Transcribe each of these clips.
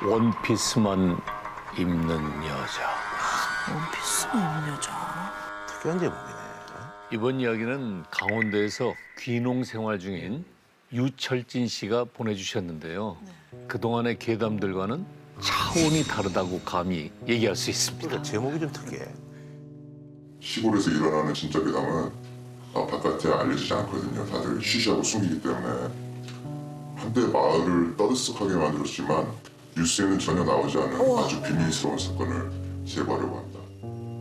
원피스만 입는 여자. 원피스만 입는 여자. 특이한 제목이네. 이번 이야기는 강원도에서 귀농 생활 중인 유철진 씨가 보내주셨는데요. 그동안의 괴담들과는 차원이 다르다고 감히 얘기할 수 있습니다. 그러니까 제목이 좀 특이해. 시골에서 일어나는 진짜 괴담은 바깥에 알려지지 않거든요. 다들 쉬쉬하고 숨기기 때문에 한때 마을을 떠들썩하게 만들었지만 뉴스에는 전혀 나오지 않은 아주 비밀스러운 사건을 제보하려고 합니다.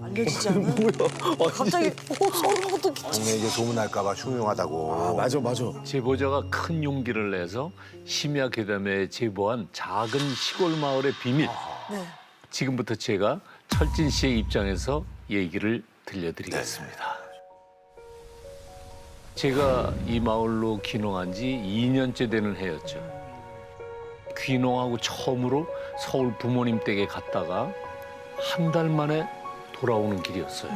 알려지지 않아? 뭐야? 갑자기 서로가 또 동네 이제 소문날까봐 흉흉하다고. 맞아. 제보자가 큰 용기를 내서 심야 괴담에 제보한 작은 시골 마을의 비밀. 네. 지금부터 제가 철진 씨의 입장에서 얘기를 들려드리겠습니다. 제가 이 마을로 귀농한 지 2년째 되는 해였죠. 귀농하고 처음으로 서울 부모님 댁에 갔다가 한 달 만에 돌아오는 길이었어요.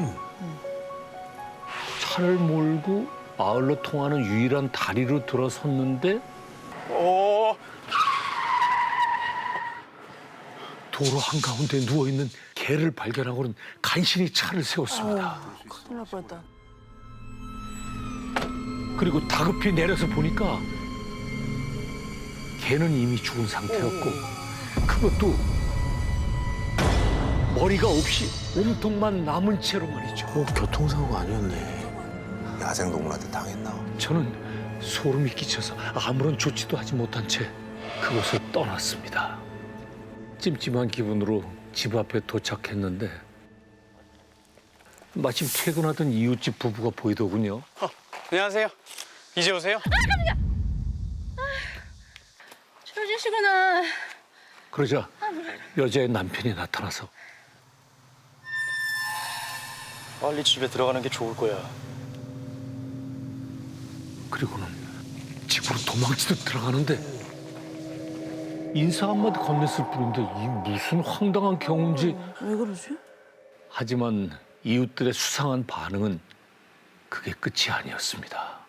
차를 몰고 마을로 통하는 유일한 다리로 들어섰는데 도로 한가운데 누워있는 개를 발견하고는 간신히 차를 세웠습니다. 큰일 날 뻔했다. 그리고 다급히 내려서 보니까 개는 이미 죽은 상태였고 그것도 머리가 없이 몸통만 남은 채로 말이죠. 교통사고가 아니었네. 야생동물한테 당했나? 저는 소름이 끼쳐서 아무런 조치도 하지 못한 채 그곳을 떠났습니다. 찜찜한 기분으로 집 앞에 도착했는데 마침 퇴근하던 이웃집 부부가 보이더군요. 안녕하세요. 이제 오세요? 철지씨구나. 그러자 여자의 남편이 나타나서 빨리 집에 들어가는 게 좋을 거야. 그리고는 집으로 도망치듯 들어가는데 인사 한마디 건넸을 뿐인데 이 무슨 황당한 경우인지. 왜 그러지? 하지만 이웃들의 수상한 반응은 그게 끝이 아니었습니다.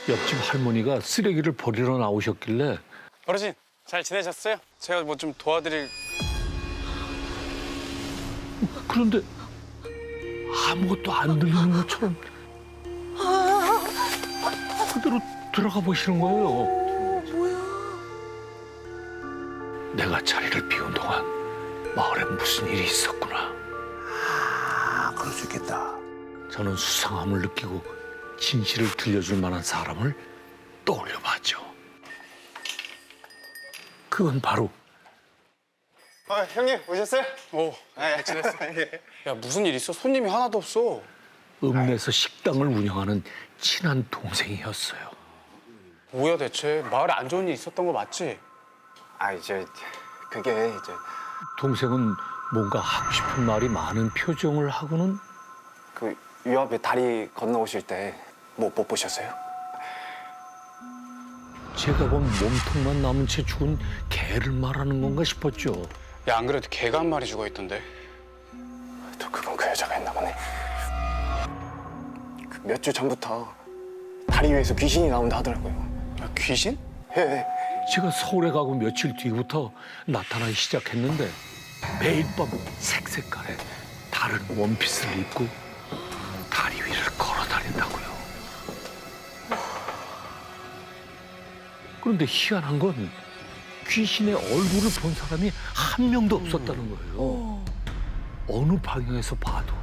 옆집 할머니가 쓰레기를 버리러 나오셨길래 어르신, 잘 지내셨어요? 제가 뭐 좀 도와드릴... 그런데 아무것도 안 들리는 것처럼 그대로 들어가 보시는 거예요. 내가 자리를 비운 동안 마을에 무슨 일이 있었구나. 아, 그럴 수 있겠다. 저는 수상함을 느끼고 진실을 들려줄 만한 사람을 떠올려봤죠. 그건 바로 형님, 오셨어요? 오, 잘 지냈어. 야, 무슨 일 있어? 손님이 하나도 없어. 읍내에서 식당을 운영하는 친한 동생이었어요. 뭐야, 대체? 마을에 안 좋은 일 있었던 거 맞지? 이제 그게 이제 동생은 뭔가 하고 싶은 말이 많은 표정을 하고는 그 유압에 다리 건너오실 때 못 보셨어요? 제가 본 몸통만 남은 채 죽은 개를 말하는 건가 싶었죠. 야, 안 그래도 개가 한 마리 죽어있던데. 또 그건 그 여자가 했나 보네. 몇 주 전부터 다리 위에서 귀신이 나온다 하더라고요. 야, 귀신? 예. 제가 서울에 가고 며칠 뒤부터 나타나기 시작했는데 매일 밤 색색깔의 다른 원피스를 입고 다리 위를 걸어 다닌다고요. 그런데 희한한 건 귀신의 얼굴을 본 사람이 한 명도 없었다는 거예요. 어느 방향에서 봐도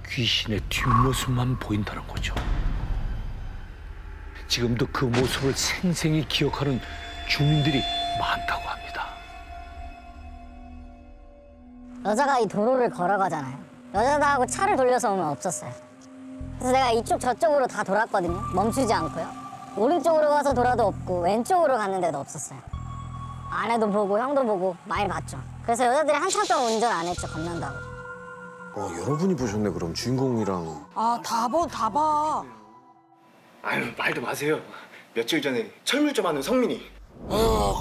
귀신의 뒷모습만 보인다는 거죠. 지금도 그 모습을 생생히 기억하는 주민들이 많다고 합니다. 여자가 이 도로를 걸어가잖아요. 여자하고 차를 돌려서 오면 없었어요. 그래서 내가 이쪽 저쪽으로 다 돌았거든요. 멈추지 않고요. 오른쪽으로 가서 돌아도 없고 왼쪽으로 갔는데도 없었어요. 아내도 보고 형도 보고 많이 봤죠. 그래서 여자들이 한참 동안 운전 안 했죠. 겁난다고. 여러분이 보셨네, 그럼 주인공이랑. 다 봐. 아유, 말도 마세요. 며칠 전에 철물점 하는 성민이.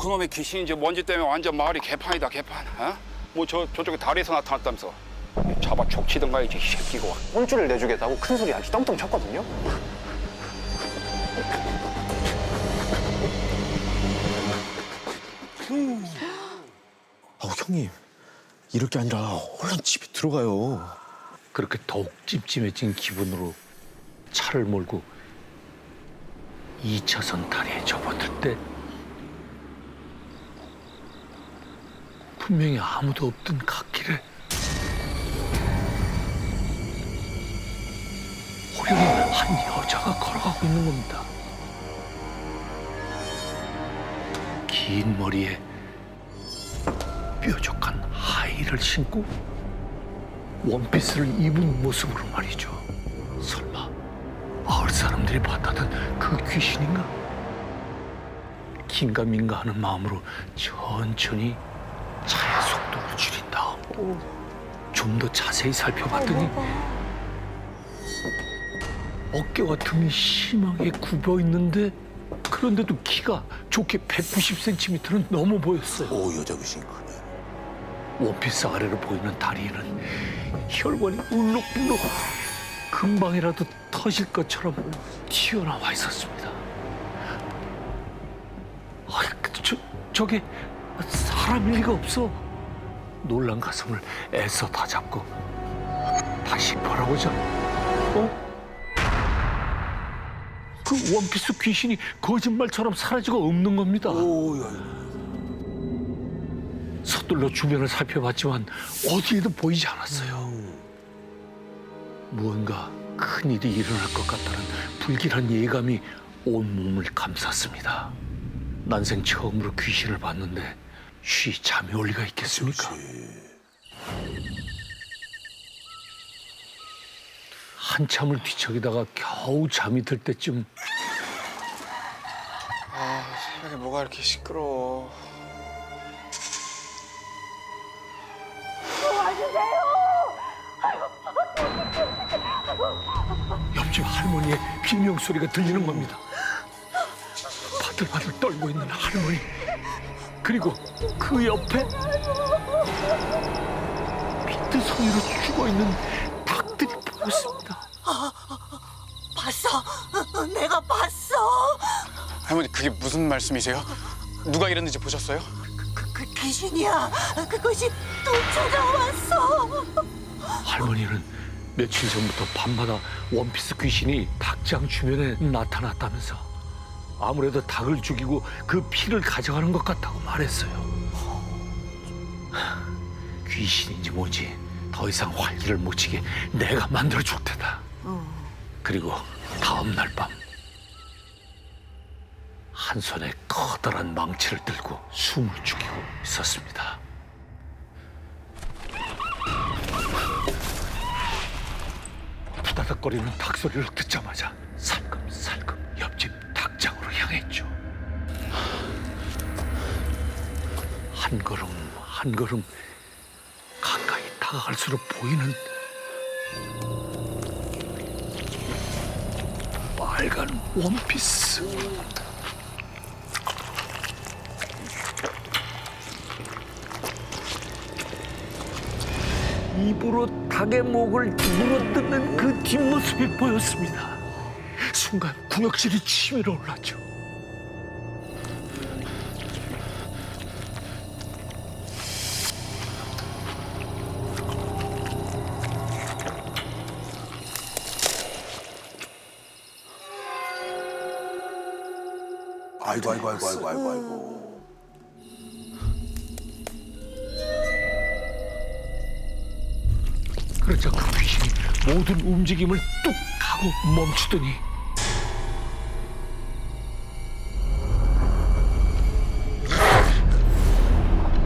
그놈의 귀신이 이제 먼지 때문에 완전 마을이 개판이다, 개판. 어? 뭐 저쪽에 다리에서 나타났다면서. 잡아 족치던가 이제 이 새끼가. 혼쭐을 내주겠다고 큰 소리 아주 떵떵 쳤거든요. 형님, 이럴 게 아니라 얼른 집에 들어가요. 그렇게 더욱 찜찜해진 기분으로 차를 몰고 2차선 다리에 접어들 때 분명히 아무도 없던 갓길에 호련히 한 여자가 걸어가고 있는 겁니다. 긴 머리에 뾰족한 하이힐을 신고 원피스를 입은 모습으로 말이죠. 설마 마을 사람들이 봤다던 그 귀신인가? 긴가민가하는 마음으로 천천히 차의 속도를 줄인 다음 좀 더 자세히 살펴봤더니 어깨와 등이 심하게 굽어 있는데 그런데도 키가 좋게 190cm는 넘어 보였어요. 오, 여자 귀신 크네. 원피스 아래로 보이는 다리에는 혈관이 울룩불룩 금방이라도 터질 것처럼 튀어나와 있었습니다. 저게 사람일 리가 없어. 놀란 가슴을 애써 다잡고 다시 바라보자. 그 원피스 귀신이 거짓말처럼 사라지고 없는 겁니다. 오, 야. 서둘러 주변을 살펴봤지만 어디에도 보이지 않았어요. 무언가 큰일이 일어날 것 같다는 불길한 예감이 온몸을 감쌌습니다. 난생 처음으로 귀신을 봤는데 쉬 잠이 올 리가 있겠습니까? 한참을 뒤척이다가 겨우 잠이 들 때쯤 아, 새벽에 뭐가 이렇게 시끄러워. 옆집 할머니의 비명소리가 들리는 겁니다. 바들바들 떨고 있는 할머니, 그리고 그 옆에 비트성이로 죽어있는 닭들이 보였습니다. 봤어. 내가 봤어. 할머니, 그게 무슨 말씀이세요? 누가 이랬는지 보셨어요? 그 귀신이야. 그것이 또 찾아왔어. 할머니는 며칠 전부터 밤마다 원피스 귀신이 닭장 주변에 나타났다면서 아무래도 닭을 죽이고 그 피를 가져가는 것 같다고 말했어요. 귀신인지 뭔지 더 이상 활기를 못 치게 내가 만들어줄 테다. 그리고 다음 날 밤 한 손에 커다란 망치를 들고 숨을 죽이고 있었습니다. 부다닥거리는 닭 소리를 듣자마자 살금살금 옆집 닭장으로 향했죠. 한 걸음 한 걸음 가까이 다가갈수록 보이는 빨간 원피스. 입으로 닭의 목을 물어뜯는 그 뒷모습이 보였습니다. 순간 구역질이 치밀어 올랐죠. 아이고. 그러자 그 귀신이 모든 움직임을 뚝 하고 멈추더니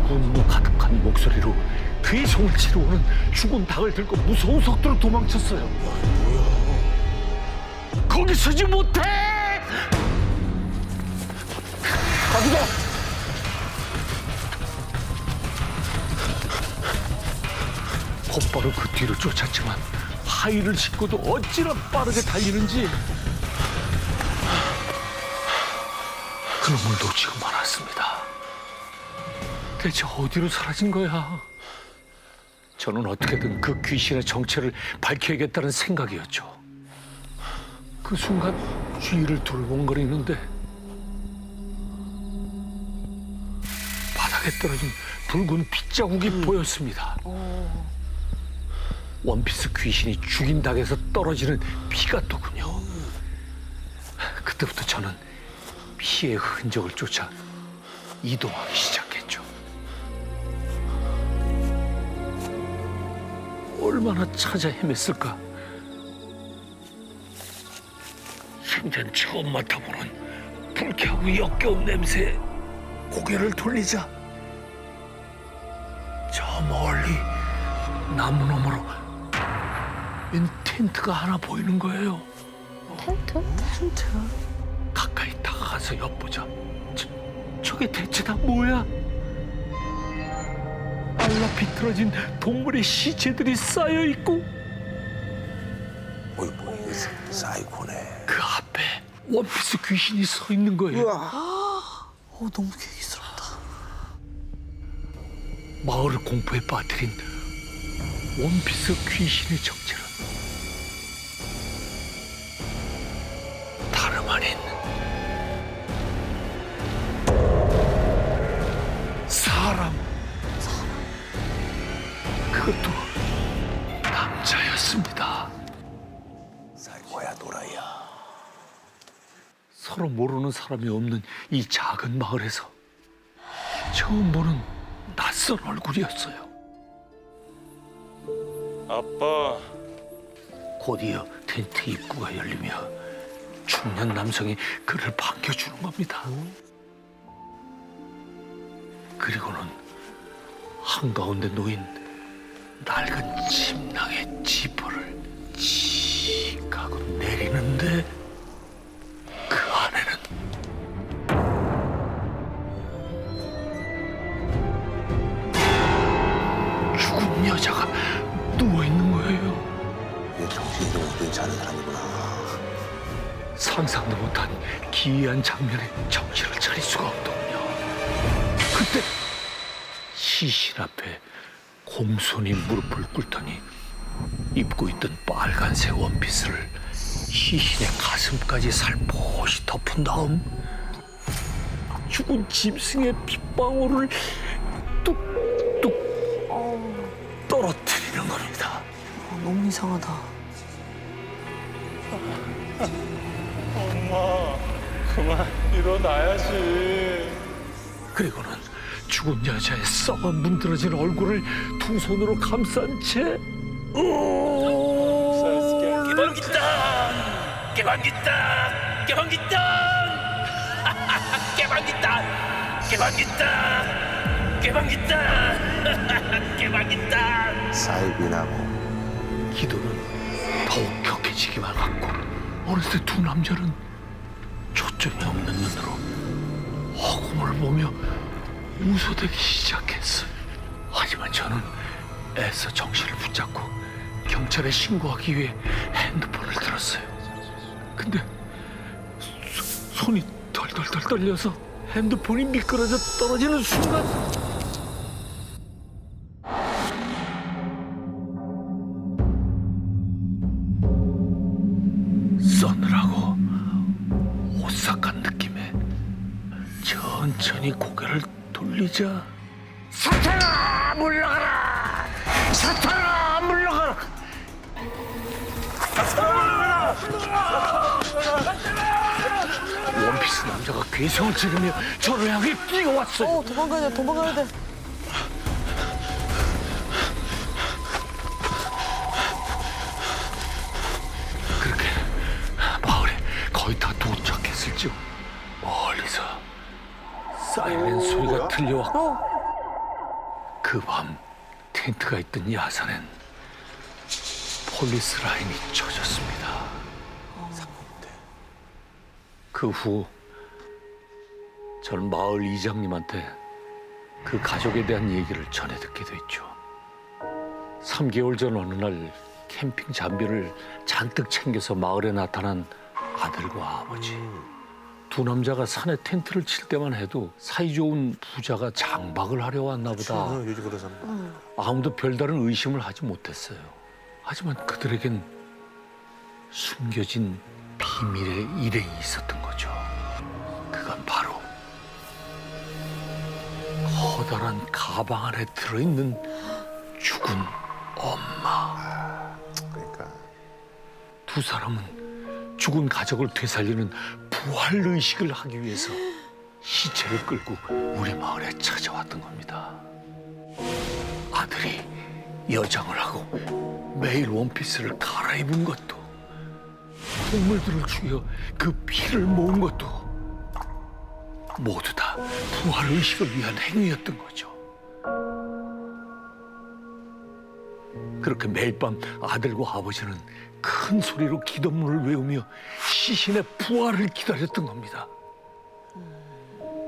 분노 가득한 목소리로 괴성을 지르고는 죽은 닭을 들고 무서운 속도로 도망쳤어요. 거기 서지 못해! 거기다! 곧바로 그 뒤를 쫓았지만 하이를 신고도 어찌나 빠르게 달리는지 그놈을 놓치고 말았습니다. 대체 어디로 사라진 거야? 저는 어떻게든 그 귀신의 정체를 밝혀야겠다는 생각이었죠. 그 순간 주위를 둘러본거리는데 바닥에 떨어진 붉은 핏자국이 보였습니다. 원피스 귀신이 죽인 닭에서 떨어지는 피 같더군요. 그때부터 저는 피의 흔적을 쫓아 이동하기 시작했죠. 얼마나 찾아 헤맸을까? 생전 처음 맡아보는 불쾌하고 역겨운 냄새에 고개를 돌리자 저 멀리 나무 너머로 웬 텐트가 하나 보이는 거예요. 텐트? 가까이 다가가서 엿보자. 저게 대체 다 뭐야? 빨라 비틀어진 동물의 시체들이 쌓여 있고 사이코네. 그 앞에 원피스 귀신이 서 있는 거예요. 너무 괴기스럽다. 마을을 공포에 빠뜨린 원피스 귀신의 정체는 다름 아닌 사람. 그것도 남자였습니다. 사이코야 노라이야. 서로 모르는 사람이 없는 이 작은 마을에서 처음 보는 낯선 얼굴이었어요. 아빠. 곧이어 텐트 입구가 열리며 중년 남성이 그를 반겨주는 겁니다. 그리고는 한가운데 놓인 낡은 침낭의 지퍼를 칙 하고 내리는데 그 안에는 죽은 여자가 누워있는 거예요. 얘 정신이 좀 괜찮은 사람이구나. 상상도 못한 기이한 장면에 정신을 차릴 수가 없더군요. 그때 시신 앞에 공손히 무릎을 꿇더니 입고 있던 빨간색 원피스를 시신의 가슴까지 살포시 덮은 다음 죽은 짐승의 핏방울을 뚝뚝 떨어뜨리는 겁니다. 너무 이상하다. 엄마, 그만 일어나야지. 그리고는 죽은 여자의 썩어 문드러진 얼굴을 두 손으로 감싼 채 개방기다! 개방기다! 개방기다! 개방기다! 개방기다! 개방기다! 개방기다! 사이비나고. 기도는 더욱 격해지기만 하고 어느새 두 남자는 초점이 없는 눈으로 허공을 보며 웃어대기 시작했어요. 하지만 저는 애써 정신을 붙잡고 경찰에 신고하기 위해 핸드폰을 들었어요. 근데 손이 덜덜덜 떨려서 핸드폰이 미끄러져 떨어지는 순간 서늘하고 오싹한 느낌에 천천히 고개를 돌리자 사탄아 물러가라! 사탄아 물러가라! 원피스 남자가 괴성을 지르며 저를 향해 뛰어왔어요. 도망가야 돼, 도망가야 돼. 그렇게 마을에 거의 다 도착했을지요. 멀리서 사이렌 소리가 들려왔고 그 밤 텐트가 있던 야산엔 폴리스 라인이 쳐졌습니다. 그 후 저는 마을 이장님한테 그 가족에 대한 얘기를 전해 듣게 됐죠. 3개월 전 어느 날 캠핑 장비를 잔뜩 챙겨서 마을에 나타난 아들과 아버지. 두 남자가 산에 텐트를 칠 때만 해도 사이좋은 부자가 장박을 하려 왔나 보다. 요즘 그런 사람. 아무도 별다른 의심을 하지 못했어요. 하지만 그들에겐 숨겨진 비밀의 일행이 있었던 거죠. 그건 바로 커다란 가방 안에 들어있는 죽은 엄마. 그러니까. 두 사람은 죽은 가족을 되살리는 부활 의식을 하기 위해서 시체를 끌고 우리 마을에 찾아왔던 겁니다. 아들이 여장을 하고 매일 원피스를 갈아입은 것도, 동물들을 죽여 그 피를 모은 것도 모두 다 부활 의식을 위한 행위였던 거죠. 그렇게 매일 밤 아들과 아버지는 큰 소리로 기도문을 외우며 시신의 부활을 기다렸던 겁니다.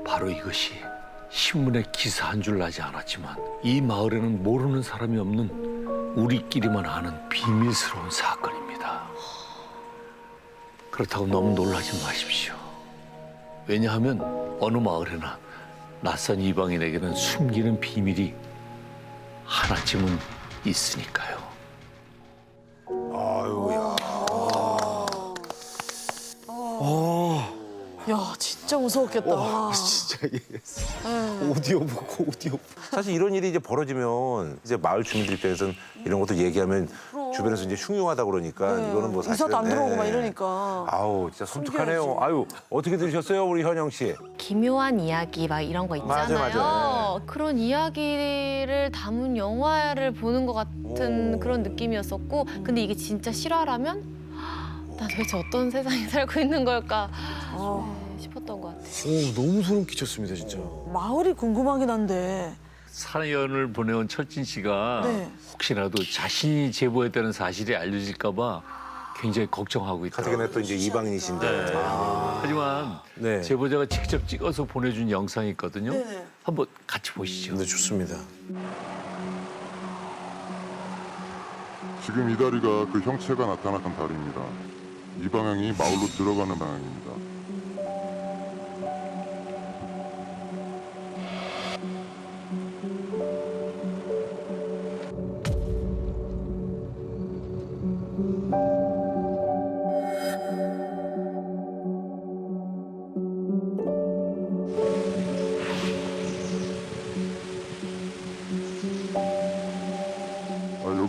바로 이것이 신문에 기사한 줄 나지 않았지만 이 마을에는 모르는 사람이 없는 우리끼리만 아는 비밀스러운 사건입니다. 그렇다고 너무 놀라지 마십시오. 왜냐하면 어느 마을에나 낯선 이방인에게는 숨기는 비밀이 하나쯤은 있으니까요. 야, 진짜 무서웠겠다. 와, 진짜 오디오 보고 오디오. 사실 이런 일이 이제 벌어지면 이제 마을 주민들 입장에서는 이런 것도 얘기하면 주변에서 이제 흉흉하다 그러니까 이거는 뭐 사실 이사도 안 들어오고 막 이러니까. 아우 진짜 섬뜩하네요. 아유 어떻게 들으셨어요 우리 현영 씨? 기묘한 이야기 막 이런 거 있잖아요. 맞아. 그런 이야기를 담은 영화를 보는 것 같은 그런 느낌이었었고, 근데 이게 진짜 실화라면 나 도대체 어떤 세상에 살고 있는 걸까 싶었던 것 같아요. 오 너무 소름 끼쳤습니다 진짜. 마을이 궁금하긴 한데. 사연을 보내온 철진 씨가 네. 혹시라도 자신이 제보했다는 사실이 알려질까 봐 굉장히 걱정하고 있더라고요. 가뜩이나 또 이제 이방인이신데. 하지만 네. 제보자가 직접 찍어서 보내준 영상이 있거든요. 네네. 한번 같이 보시죠. 네 좋습니다. 지금 이 다리가 그 형체가 나타났던 다리입니다. 이 방향이 마을로 들어가는 방향입니다.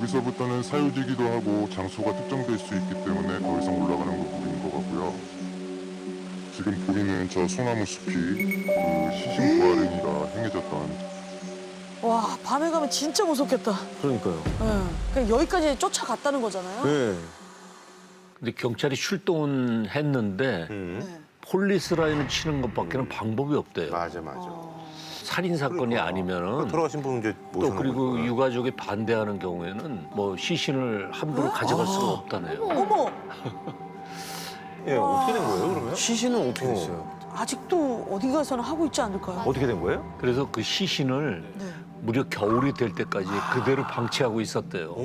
여기서부터는 사유지기도 하고 장소가 특정될 수 있기 때문에 더 이상 올라가는 거 보이는 것 같고요. 지금 보이는 저 소나무 숲이 그 시신 부활행위가 행해졌던 와, 밤에 가면 진짜 무섭겠다. 그러니까요. 그냥 여기까지 쫓아갔다는 거잖아요. 네. 근데 경찰이 출동했는데 네. 폴리스 라인을 치는 것밖에는 방법이 없대요. 맞아. 살인 사건이 아니면은 돌아가신 분 이제 또 그리고 유가족이 반대하는 경우에는 뭐 시신을 함부로 가져갈 수가 없다네요. 어머, 예 어떻게 된 거예요 그러면? 시신은 어떻게 됐어요? 아직도 어디 가서는 하고 있지 않을까요? 어떻게 된 거예요? 그래서 그 시신을 네. 무려 겨울이 될 때까지 그대로 방치하고 있었대요. 오.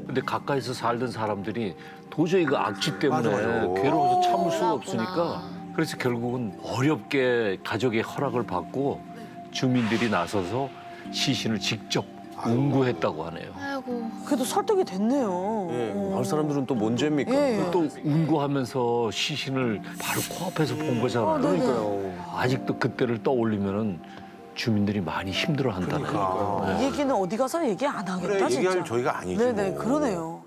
근데 가까이서 살던 사람들이 도저히 그 악취 때문에 맞아요. 괴로워서 참을 수가 몰랐구나. 없으니까 그래서 결국은 어렵게 가족의 허락을 받고 주민들이 나서서 시신을 직접 운구했다고 하네요. 아이고. 그래도 설득이 됐네요. 마을 사람들은 또 뭔 죄입니까? 예. 또 운구하면서 시신을 바로 코앞에서 본 거잖아요. 그러니까요. 아직도 그때를 떠올리면은 주민들이 많이 힘들어한다네요. 이 얘기는 어디 가서 얘기 안 하겠다, 진짜. 얘기할 저희가 아니죠. 네네, 그러네요.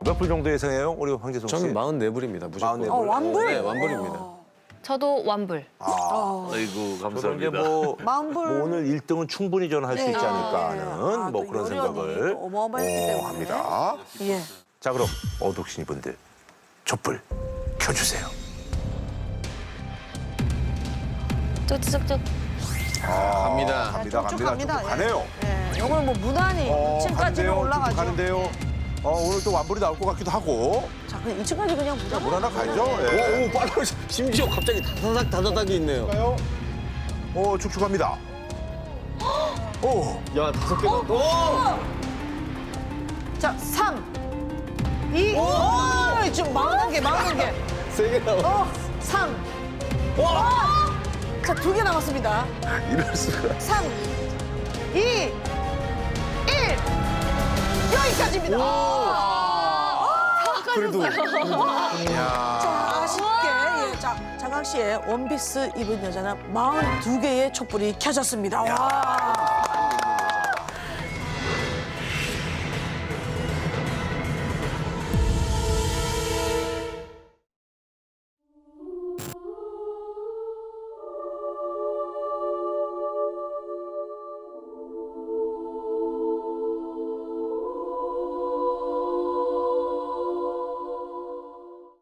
몇 불 정도 예상해요 우리 황재석 씨? 저는 44불입니다. 무조건. 44불. 완불? 네, 완불입니다. 저도 완불. 아이고 저는 감사합니다. 이제 뭐 만불. 오늘 1등은 충분히 저는 할 수 네. 있지 않을까 하는 뭐 또 그런 요리원이 생각을 또 어마어마했기 때문에. 합니다. 예. 자 그럼 어둑신이 분들 촛불 켜주세요. 쭉쭉쭉. 갑니다. 갑니다. 쭉쭉 갑니다. 쭉쭉 가네요. 예. 오늘 뭐 무난히 2층까지는 가는데요. 올라가죠. 쭉쭉 가는데요. 오늘 또 완불이 나올 것 같기도 하고. 자, 그럼 2층까지 그냥 무난하게. 물 하나 가죠. 예. 오, 빨라. 심지어 갑자기 다다닥이 있네요. 축축합니다. 오. 야, 5개나. 오! 자, 3, 2, 오! 지금 40개. 3개 나와. 3, 와! 자, 2개 남았습니다. 이럴 수가. 3, 2, 1. 여기까지입니다. 가셨어요. 자, 아쉽게 예, 자, 장학 씨의 원피스 입은 여자는 42개의 촛불이 켜졌습니다. 와.